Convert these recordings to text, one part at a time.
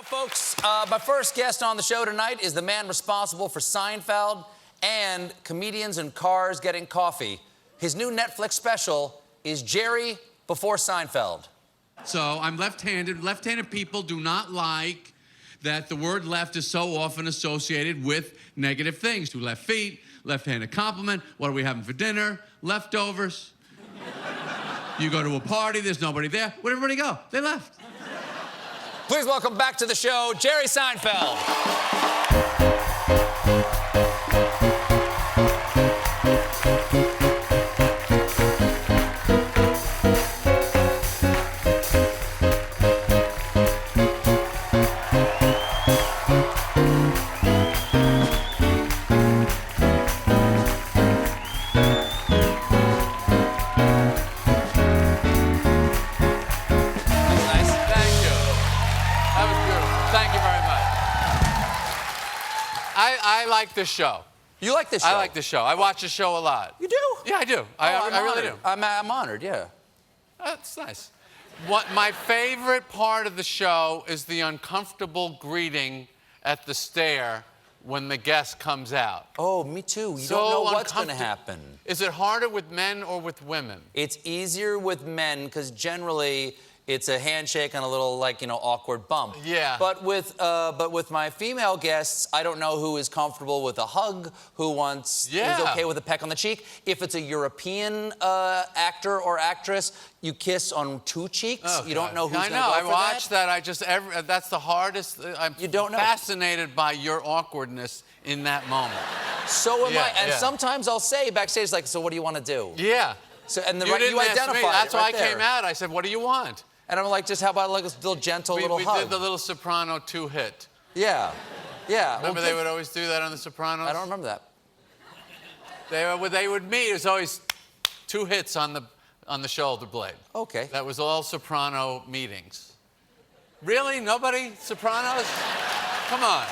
folks, my first guest on the show tonight is the man responsible for Seinfeld and Comedians in Cars Getting Coffee. His new Netflix special is Jerry Before Seinfeld. So I'm left-handed. Left-handed people do not like that the word left is so often associated with negative things. Two left feet, left-handed compliment, what are we having for dinner, leftovers. You go to a party, there's nobody there. Where'd everybody go? They left. Please welcome back to the show, Jerry Seinfeld. I like this show. You like this show? I like this show. I watch the show a lot. You do? Yeah, I do. I really do. I'm honored, yeah. That's nice. My favorite part of the show is the uncomfortable greeting at the stair when the guest comes out. Oh, me too. You don't know what's going to happen. Is it harder with men or with women? It's easier with men because generally it's a handshake and a little, awkward bump. Yeah. But with my female guests, I don't know who is comfortable with a hug, who's okay with a peck on the cheek. If it's a European actor or actress, you kiss on two cheeks. Oh, you don't know who's going to go I for watch that. That's the hardest. I'm fascinated by your awkwardness in that moment. So am I. And sometimes I'll say backstage, so what do you want to do? Yeah. So, and you identify it. That's why right I came out. I said, what do you want? And I'm like, just how about a little gentle little hug? We did the little Soprano 2-hit. Yeah. Yeah. Remember they would always do that on The Sopranos? I don't remember that. They would meet. It was always 2 hits on the shoulder blade. Okay. That was all Soprano meetings. Really? Nobody? Sopranos? Come on.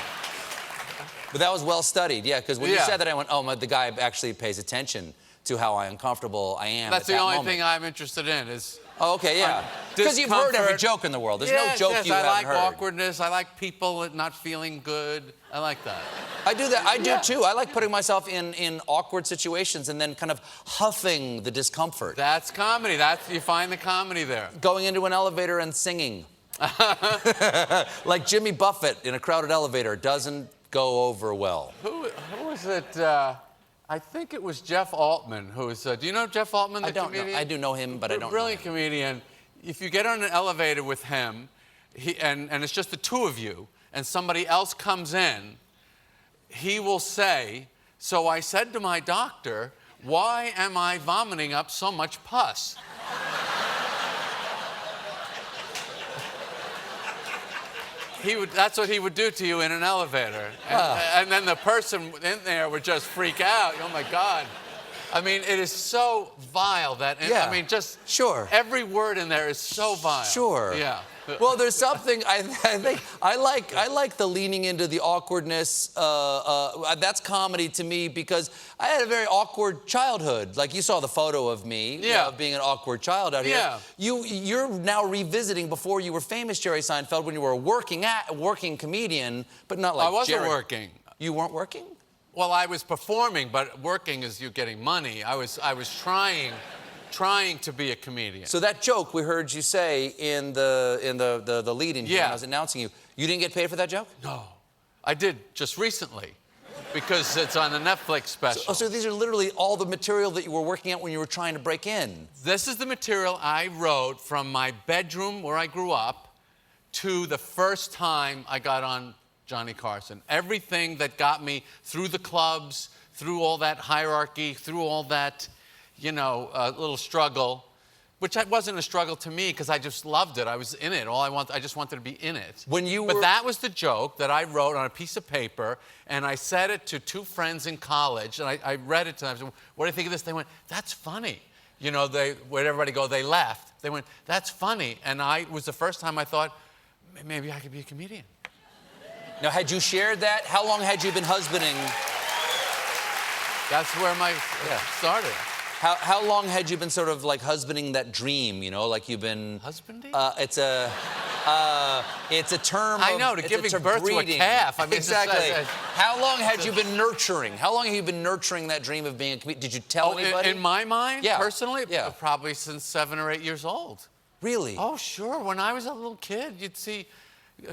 But that was well studied, yeah, because when you said that, I went, oh, the guy actually pays attention to how uncomfortable I am. That's the only thing I'm interested in is... Oh, okay, yeah. Because you've heard every joke in the world. There's no joke you haven't heard. I like awkwardness. I like people not feeling good. I like that. I do that. I do, too. I like putting myself in awkward situations and then kind of huffing the discomfort. That's comedy. You find the comedy there. Going into an elevator and singing. Like Jimmy Buffett in a crowded elevator doesn't go over well. Who was it? I think it was Jeff Altman who was. Do you know Jeff Altman, the comedian? I do know him, but I don't know him. Brilliant comedian. If you get on an elevator with him, and it's just the two of you, and somebody else comes in, he will say, "So I said to my doctor, why am I vomiting up so much pus?" That's what he would do to you in an elevator. And then the person in there would just freak out. Oh, my God. I mean, it is so vile that... I mean, just... Sure. Every word in there is so vile. Sure. Yeah. Well, there's something I think I like the leaning into the awkwardness. That's comedy to me because I had a very awkward childhood. Like you saw the photo of me of being an awkward child out here. You're now revisiting before you were famous, Jerry Seinfeld, when you were a working comedian, but not like Jerry. I wasn't working. You weren't working? Well, I was performing, but working is you getting money. I was trying to be a comedian. So that joke we heard you say in the lead-in here when I was announcing you didn't get paid for that joke? No. I did just recently because it's on the Netflix special. So these are literally all the material that you were working at when you were trying to break in? This is the material I wrote from my bedroom where I grew up to the first time I got on Johnny Carson. Everything that got me through the clubs, through all that hierarchy, through all that... a little struggle, which wasn't a struggle to me because I just loved it. I was in it. I just wanted to be in it. But that was the joke that I wrote on a piece of paper, and I said it to 2 friends in college, and I read it to them. I said, what do you think of this? They went, that's funny. Where'd everybody go? They laughed. They went, that's funny. And it was the first time I thought, maybe I could be a comedian. Now, had you shared that? How long had you been husbanding? That's where my started. How long had you been sort of like husbanding that dream, you know, like you've been... Husbanding? It's a... It's a term. I know, to it's giving term birth breeding. to a calf. I mean, exactly. How long had you been nurturing? How long have you been nurturing that dream of being a comedian? Did you tell anybody? In my mind, Yeah. personally, Yeah. probably since 7 or 8 years old. Really? Oh, sure. When I was a little kid, you'd see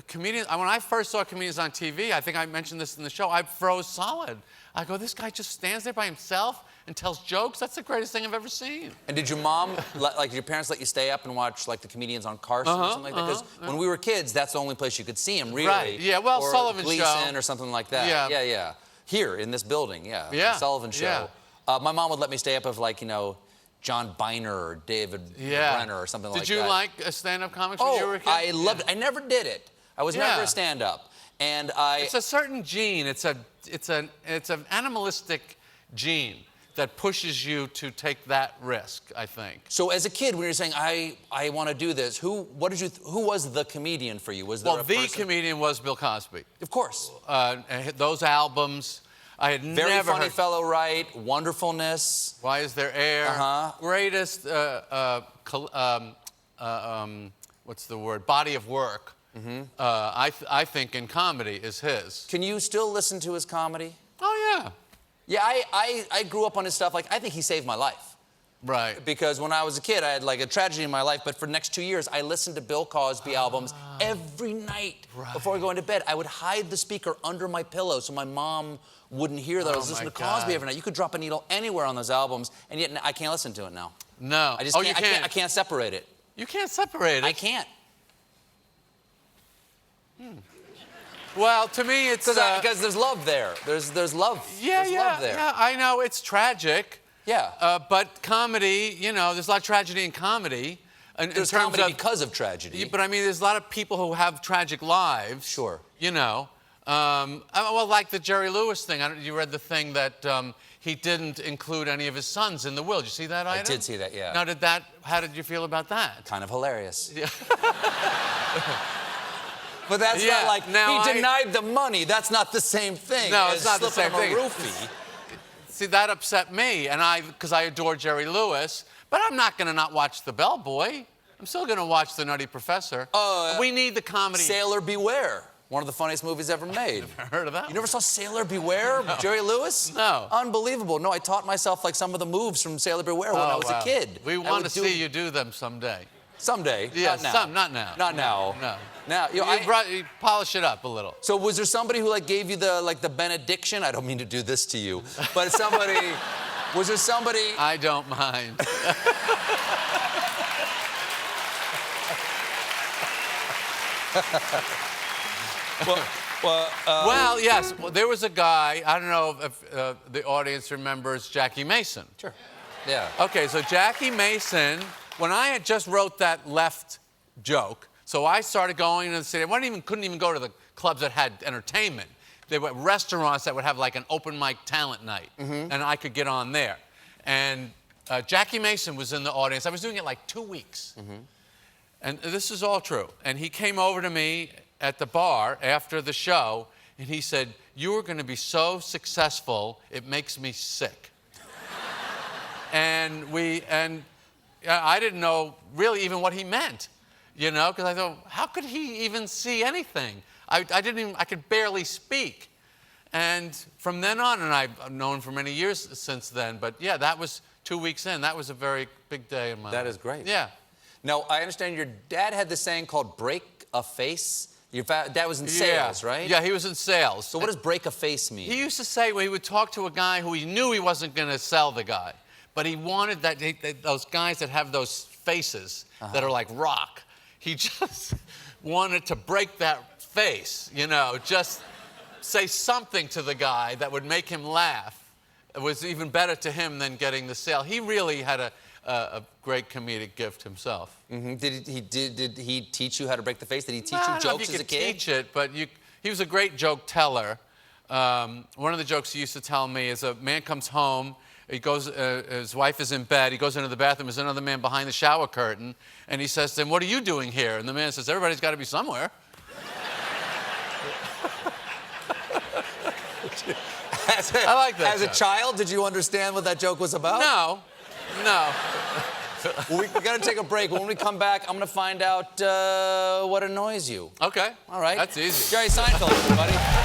comedians. When I first saw comedians on TV, I think I mentioned this in the show, I froze solid. I go, this guy just stands there by himself and tells jokes? That's the greatest thing I've ever seen. And did your mom, like your parents, let you stay up and watch like the comedians on Carson or something like that? Because when we were kids, that's the only place you could see them, really. Right. Yeah. Well, or Sullivan Gleason Show or something like that. Yeah. Yeah, yeah. Here in this building, yeah. Yeah. The Sullivan Show. Yeah. My mom would let me stay up of like John Biner or David Brenner or something like that. Did you like stand-up comics when you were a kid? I loved it. I never did it. I was never a stand-up. And It's a certain gene. It's an animalistic gene that pushes you to take that risk, I think. So as a kid, when you're saying, I want to do this, who was the comedian for you? Was there a person? The comedian was Bill Cosby. Of course. Those albums, I had Very never funny heard. fellow, right? Wonderfulness. Why Is There Air? Greatest, what's the word? Body of work. I think in comedy is his. Can you still listen to his comedy? Oh, yeah. Yeah, I grew up on his stuff. Like, I think he saved my life. Right. Because when I was a kid, I had like a tragedy in my life, but for the next 2 years, I listened to Bill Cosby albums every night before going to bed. I would hide the speaker under my pillow so my mom wouldn't hear that I was listening to Cosby every night. You could drop a needle anywhere on those albums, and yet I can't listen to it now. No. I just you can't. I can't separate it. You can't separate it. I can't. Well, to me, it's because there's love there. There's love. There's love there. Yeah, I know it's tragic. Yeah. But comedy, there's a lot of tragedy in comedy. There's comedy because of tragedy. But I mean, there's a lot of people who have tragic lives. Sure. Well, like the Jerry Lewis thing. You read the thing that he didn't include any of his sons in the will. Did you see that item? I did see that, yeah. Now, how did you feel about that? Kind of hilarious. Yeah. But that's Yeah, not like, now he denied the money. That's not the same thing. No, it's not the same slipping thing. him a roofie. See, that upset me, because I adore Jerry Lewis, but I'm not going to not watch The Bellboy. I'm still going to watch The Nutty Professor. We need the comedy. Sailor Beware. One of the funniest movies ever made. Never heard of that. You never saw Sailor Beware with Jerry Lewis? No. Unbelievable. No, I taught myself like some of the moves from Sailor Beware when I was a kid. We want to see you do them someday. Someday. Yeah, not now. not now. Not now. No. Now, you polish it up a little. So was there somebody who like gave you the benediction? I don't mean to do this to you, but somebody. Was there somebody? I don't mind. Well, yes. Well, there was a guy. I don't know if the audience remembers Jackie Mason. Sure. Yeah. Okay, so Jackie Mason. When I had just wrote that left joke, so I started going to the city. I couldn't even go to the clubs that had entertainment. There were restaurants that would have like an open mic talent night, and I could get on there. And Jackie Mason was in the audience. I was doing it like 2 weeks. And this is all true. And he came over to me at the bar after the show, and he said, "You are going to be so successful, it makes me sick." and I didn't know really even what he meant, because I thought, how could he even see anything? I could barely speak. And from then on, and I've known for many years since then, but yeah, that was 2 weeks in. That was a very big day in my life. That is great. Yeah. Now, I understand your dad had this saying called break a face. Your dad was in sales, right? Yeah, he was in sales. So what does break a face mean? He used to say he would talk to a guy who he knew he wasn't going to sell the guy, but he wanted those guys that have those faces that are like rock. He just wanted to break that face, just say something to the guy that would make him laugh. It was even better to him than getting the sale. He really had a great comedic gift himself. Did he teach you how to break the face? Did he teach you I don't know jokes if you as a could kid? teach it, but he was a great joke teller. One of the jokes he used to tell me is a man comes home, he goes, his wife is in bed, he goes into the bathroom, there's another man behind the shower curtain, and he says to him, "What are you doing here?" And the man says, "Everybody's got to be somewhere." I like that As joke. a child, did you understand what that joke was about? No. Well, we got to take a break. When we come back, I'm going to find out what annoys you. Okay. All right. That's easy. Jerry Seinfeld, everybody.